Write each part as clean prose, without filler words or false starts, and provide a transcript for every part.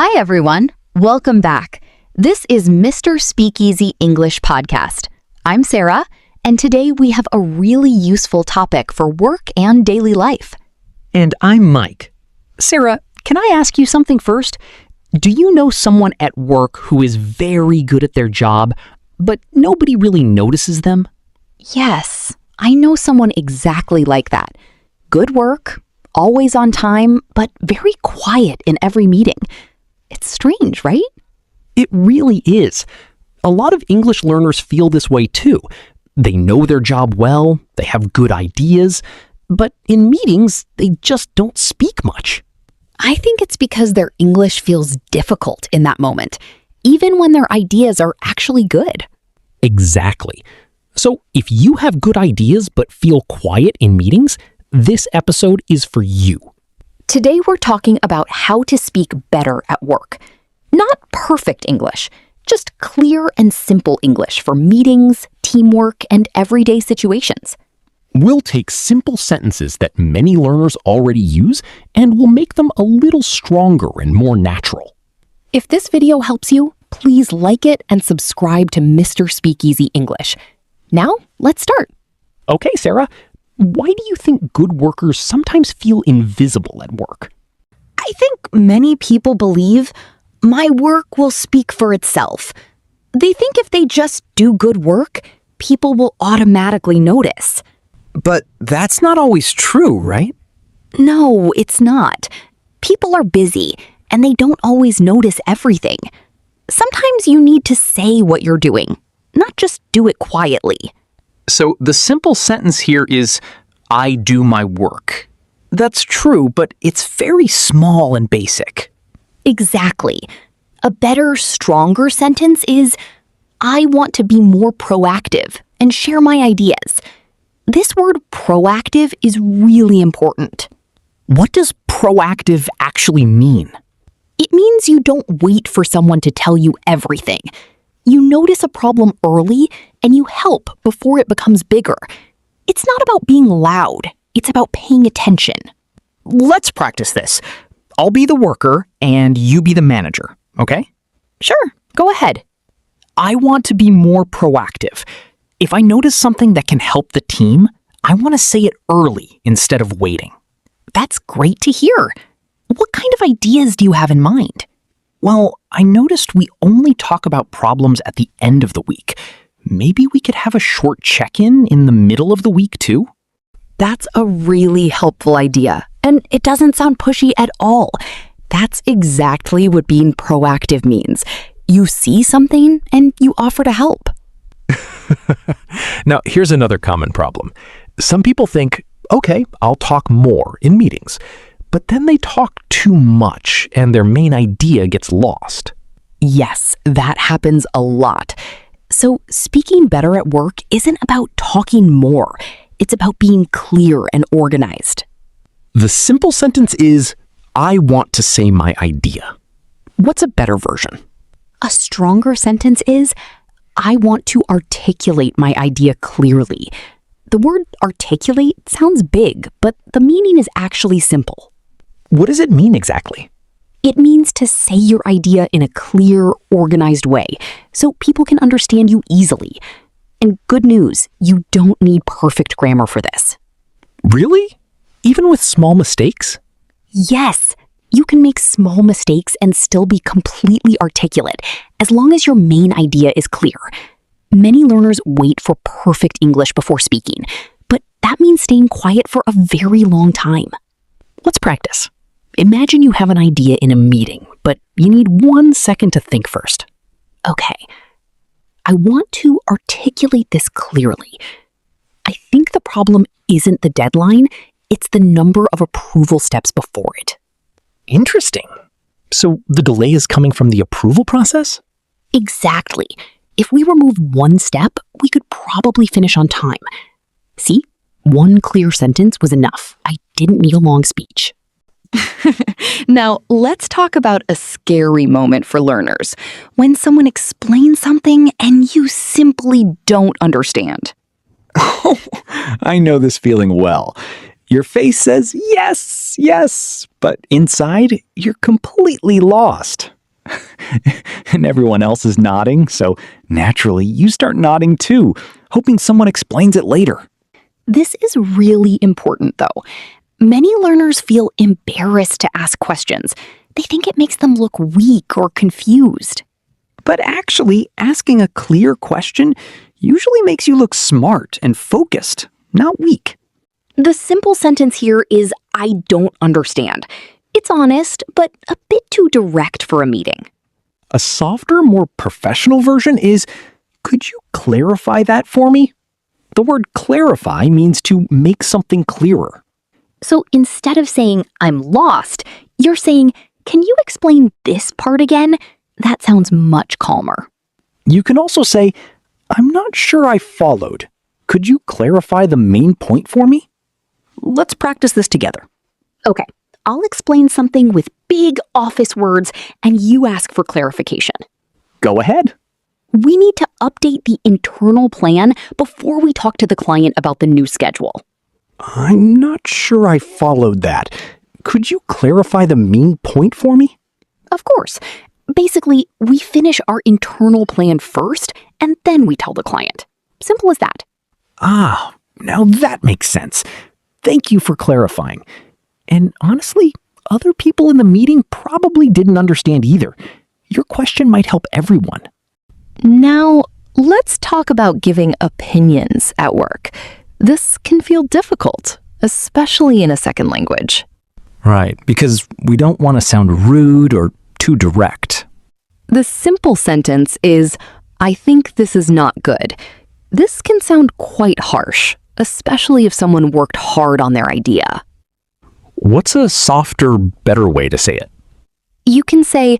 Hi, everyone. Welcome back. This is Mr. Speakeasy English Podcast. I'm Sarah, and today we have a really useful topic for work and daily life. And I'm Mike. Sarah, can I ask you something first? Do you know someone at work who is very good at their job, but nobody really notices them? Yes, I know someone exactly like that. Good work, always on time, but very quiet in every meeting. It's strange, right? It really is. A lot of English learners feel this way too. They know their job well, they have good ideas, but in meetings, they just don't speak much. I think it's because their English feels difficult in that moment, even when their ideas are actually good. Exactly. So if you have good ideas but feel quiet in meetings, this episode is for you. Today we're talking about how to speak better at work. Not perfect English, just clear and simple English for meetings, teamwork, and everyday situations. We'll take simple sentences that many learners already use and we'll make them a little stronger and more natural. If this video helps you, please like it and subscribe to Mr. Speakeasy English. Now, let's start. Okay, Sarah, why do you think good workers sometimes feel invisible at work? I think many people believe my work will speak for itself. They think if they just do good work, people will automatically notice. But that's not always true, right? No, it's not. People are busy, and they don't always notice everything. Sometimes you need to say what you're doing, not just do it quietly. So the simple sentence here is, I do my work. That's true, but it's very small and basic. Exactly. A better, stronger sentence is, I want to be more proactive and share my ideas. This word proactive is really important. What does proactive actually mean? It means you don't wait for someone to tell you everything. You notice a problem early and you help before it becomes bigger. It's not about being loud. It's about paying attention. Let's practice this. I'll be the worker and you be the manager, okay? Sure, go ahead. I want to be more proactive. If I notice something that can help the team, I want to say it early instead of waiting. That's great to hear. What kind of ideas do you have in mind? Well, I noticed we only talk about problems at the end of the week. Maybe we could have a short check-in in the middle of the week too? That's a really helpful idea, and it doesn't sound pushy at all. That's exactly what being proactive means. You see something and you offer to help. Now, here's another common problem. Some people think, okay, I'll talk more in meetings, but then they talk too much and their main idea gets lost. Yes, that happens a lot. So speaking better at work isn't about talking more. It's about being clear and organized. The simple sentence is, I want to say my idea. What's a better version? A stronger sentence is, I want to articulate my idea clearly. The word articulate sounds big, but the meaning is actually simple. What does it mean exactly? It means to say your idea in a clear, organized way, so people can understand you easily. And good news, you don't need perfect grammar for this. Really? Even with small mistakes? Yes, you can make small mistakes and still be completely articulate, as long as your main idea is clear. Many learners wait for perfect English before speaking, but that means staying quiet for a very long time. Let's practice. Imagine you have an idea in a meeting, but you need 1 second to think first. Okay, I want to articulate this clearly. I think the problem isn't the deadline, it's the number of approval steps before it. Interesting. So the delay is coming from the approval process? Exactly. If we remove one step, we could probably finish on time. See? One clear sentence was enough. I didn't need a long speech. Now, let's talk about a scary moment for learners. When someone explains something and you simply don't understand. I know this feeling well. Your face says yes, yes, but inside, you're completely lost. And everyone else is nodding, so naturally you start nodding too, hoping someone explains it later. This is really important, though. Many learners feel embarrassed to ask questions. They think it makes them look weak or confused. But actually, asking a clear question usually makes you look smart and focused, not weak. The simple sentence here is, I don't understand. It's honest, but a bit too direct for a meeting. A softer, more professional version is, could you clarify that for me? The word clarify means to make something clearer. So instead of saying, I'm lost, you're saying, can you explain this part again? That sounds much calmer. You can also say, I'm not sure I followed. Could you clarify the main point for me? Let's practice this together. Okay, I'll explain something with big office words and you ask for clarification. Go ahead. We need to update the internal plan before we talk to the client about the new schedule. I'm not sure I followed that. Could you clarify the main point for me? Of course. Basically, we finish our internal plan first and then we tell the client. Simple as that. Ah, now that makes sense. Thank you for clarifying. And honestly, other people in the meeting probably didn't understand either. Your question might help everyone. Now, let's talk about giving opinions at work. This can feel difficult, especially in a second language. Right, because we don't want to sound rude or too direct. The simple sentence is, I think this is not good. This can sound quite harsh, especially if someone worked hard on their idea. What's a softer, better way to say it? You can say,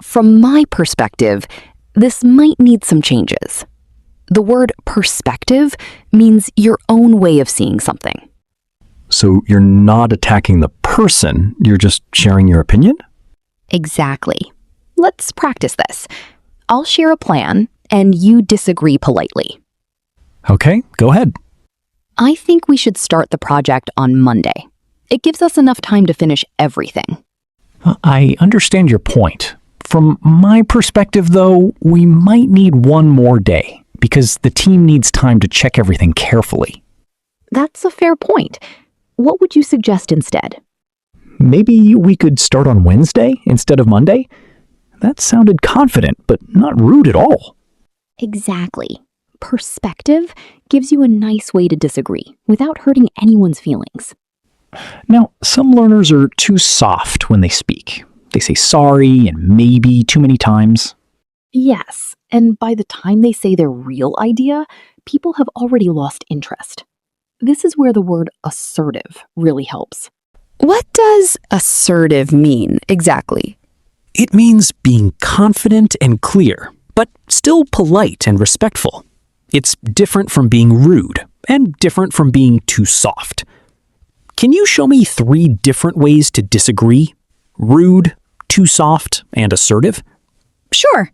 from my perspective, this might need some changes. The word perspective means your own way of seeing something. So you're not attacking the person, you're just sharing your opinion? Exactly. Let's practice this. I'll share a plan and you disagree politely. Okay, go ahead. I think we should start the project on Monday. It gives us enough time to finish everything. I understand your point. From my perspective, though, we might need one more day because the team needs time to check everything carefully. That's a fair point. What would you suggest instead? Maybe we could start on Wednesday instead of Monday? That sounded confident, but not rude at all. Exactly. Perspective gives you a nice way to disagree without hurting anyone's feelings. Now, some learners are too soft when they speak. They say sorry and maybe too many times. Yes, and by the time they say their real idea, people have already lost interest. This is where the word assertive really helps. What does assertive mean exactly? It means being confident and clear, but still polite and respectful. It's different from being rude and different from being too soft. Can you show me 3 different ways to disagree? Rude, too soft, and assertive? Sure.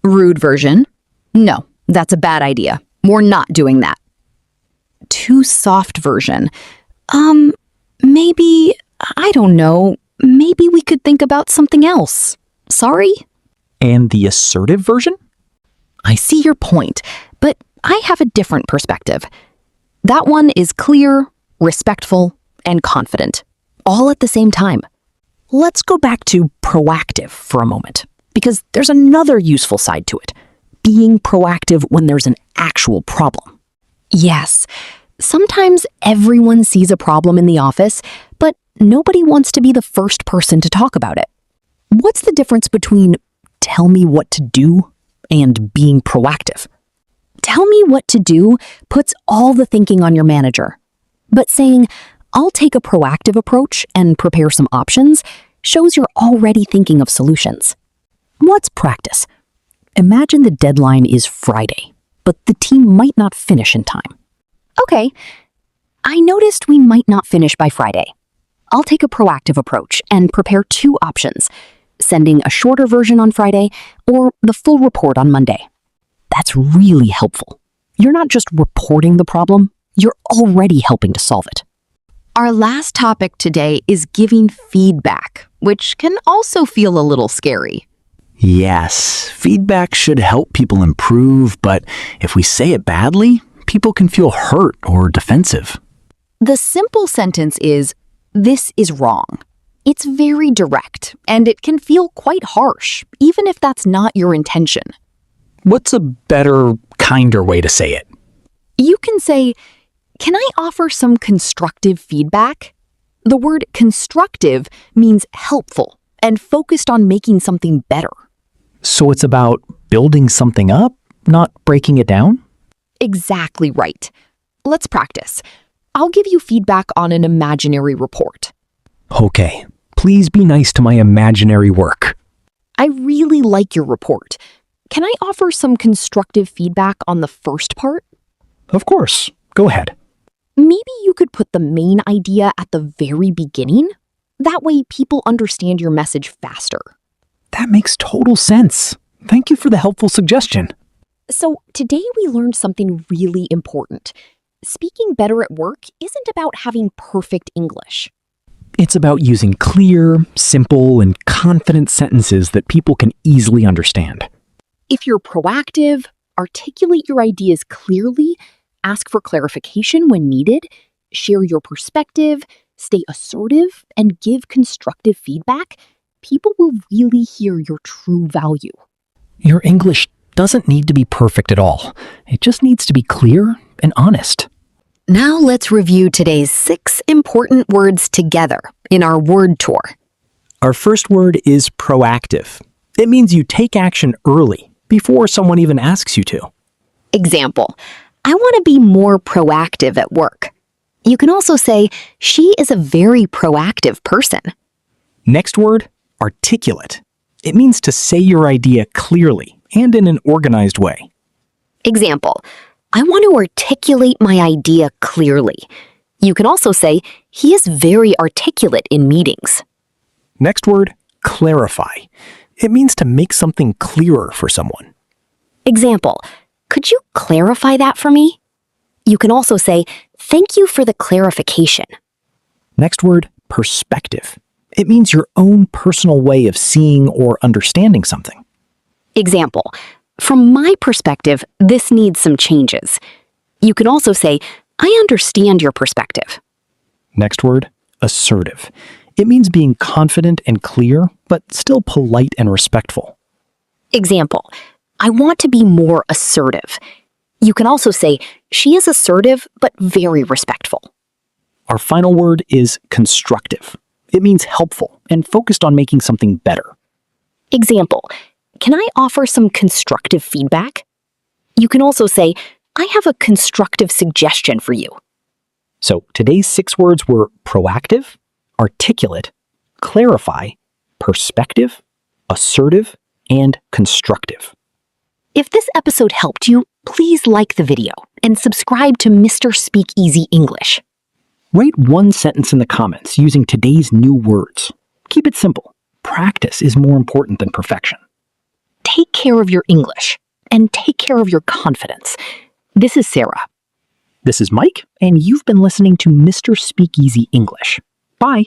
Rude version. No, that's a bad idea. We're not doing that. Too soft version. Maybe, I don't know, maybe we could think about something else. Sorry? And the assertive version? I see your point, but I have a different perspective. That one is clear, respectful, and confident, all at the same time. Let's go back to proactive for a moment, because there's another useful side to it. Being proactive when there's an actual problem. Yes, sometimes everyone sees a problem in the office, but nobody wants to be the first person to talk about it. What's the difference between tell me what to do and being proactive? Tell me what to do puts all the thinking on your manager. But saying, I'll take a proactive approach and prepare some options shows you're already thinking of solutions. Let's practice. Imagine the deadline is Friday, but the team might not finish in time. Okay, I noticed we might not finish by Friday. I'll take a proactive approach and prepare 2 options, sending a shorter version on Friday or the full report on Monday. That's really helpful. You're not just reporting the problem, you're already helping to solve it. Our last topic today is giving feedback, which can also feel a little scary. Yes, feedback should help people improve, but if we say it badly, people can feel hurt or defensive. The simple sentence is, "This is wrong." It's very direct, and it can feel quite harsh, even if that's not your intention. What's a better, kinder way to say it? You can say, "Can I offer some constructive feedback?" The word constructive means helpful and focused on making something better. So it's about building something up, not breaking it down? Exactly right. Let's practice. I'll give you feedback on an imaginary report. Okay, please be nice to my imaginary work. I really like your report. Can I offer some constructive feedback on the first part? Of course, go ahead. Maybe you could put the main idea at the very beginning. That way people understand your message faster. That makes total sense. Thank you for the helpful suggestion. So today we learned something really important. Speaking better at work isn't about having perfect English. It's about using clear, simple, and confident sentences that people can easily understand. If you're proactive, articulate your ideas clearly, ask for clarification when needed, share your perspective, stay assertive, and give constructive feedback, people will really hear your true value. Your English doesn't need to be perfect at all. It just needs to be clear and honest. Now let's review today's 6 important words together in our word tour. Our first word is proactive. It means you take action early, before someone even asks you to. Example, I want to be more proactive at work. You can also say, she is a very proactive person. Next word, articulate. It means to say your idea clearly and in an organized way. Example, I want to articulate my idea clearly. You can also say, he is very articulate in meetings. Next word, clarify. It means to make something clearer for someone. Example, could you clarify that for me? You can also say, thank you for the clarification. Next word, perspective. It means your own personal way of seeing or understanding something. Example, from my perspective, this needs some changes. You can also say, I understand your perspective. Next word, assertive. It means being confident and clear, but still polite and respectful. Example, I want to be more assertive. You can also say, she is assertive but very respectful. Our final word is constructive. It means helpful and focused on making something better. Example, can I offer some constructive feedback? You can also say, I have a constructive suggestion for you. So today's 6 words were proactive, articulate, clarify, perspective, assertive, and constructive. If this episode helped you, please like the video and subscribe to Mr. Speak Easy English. Write one sentence in the comments using today's new words. Keep it simple. Practice is more important than perfection. Take care of your English and take care of your confidence. This is Sarah. This is Mike, and you've been listening to Mr. Speak Easy English. Bye.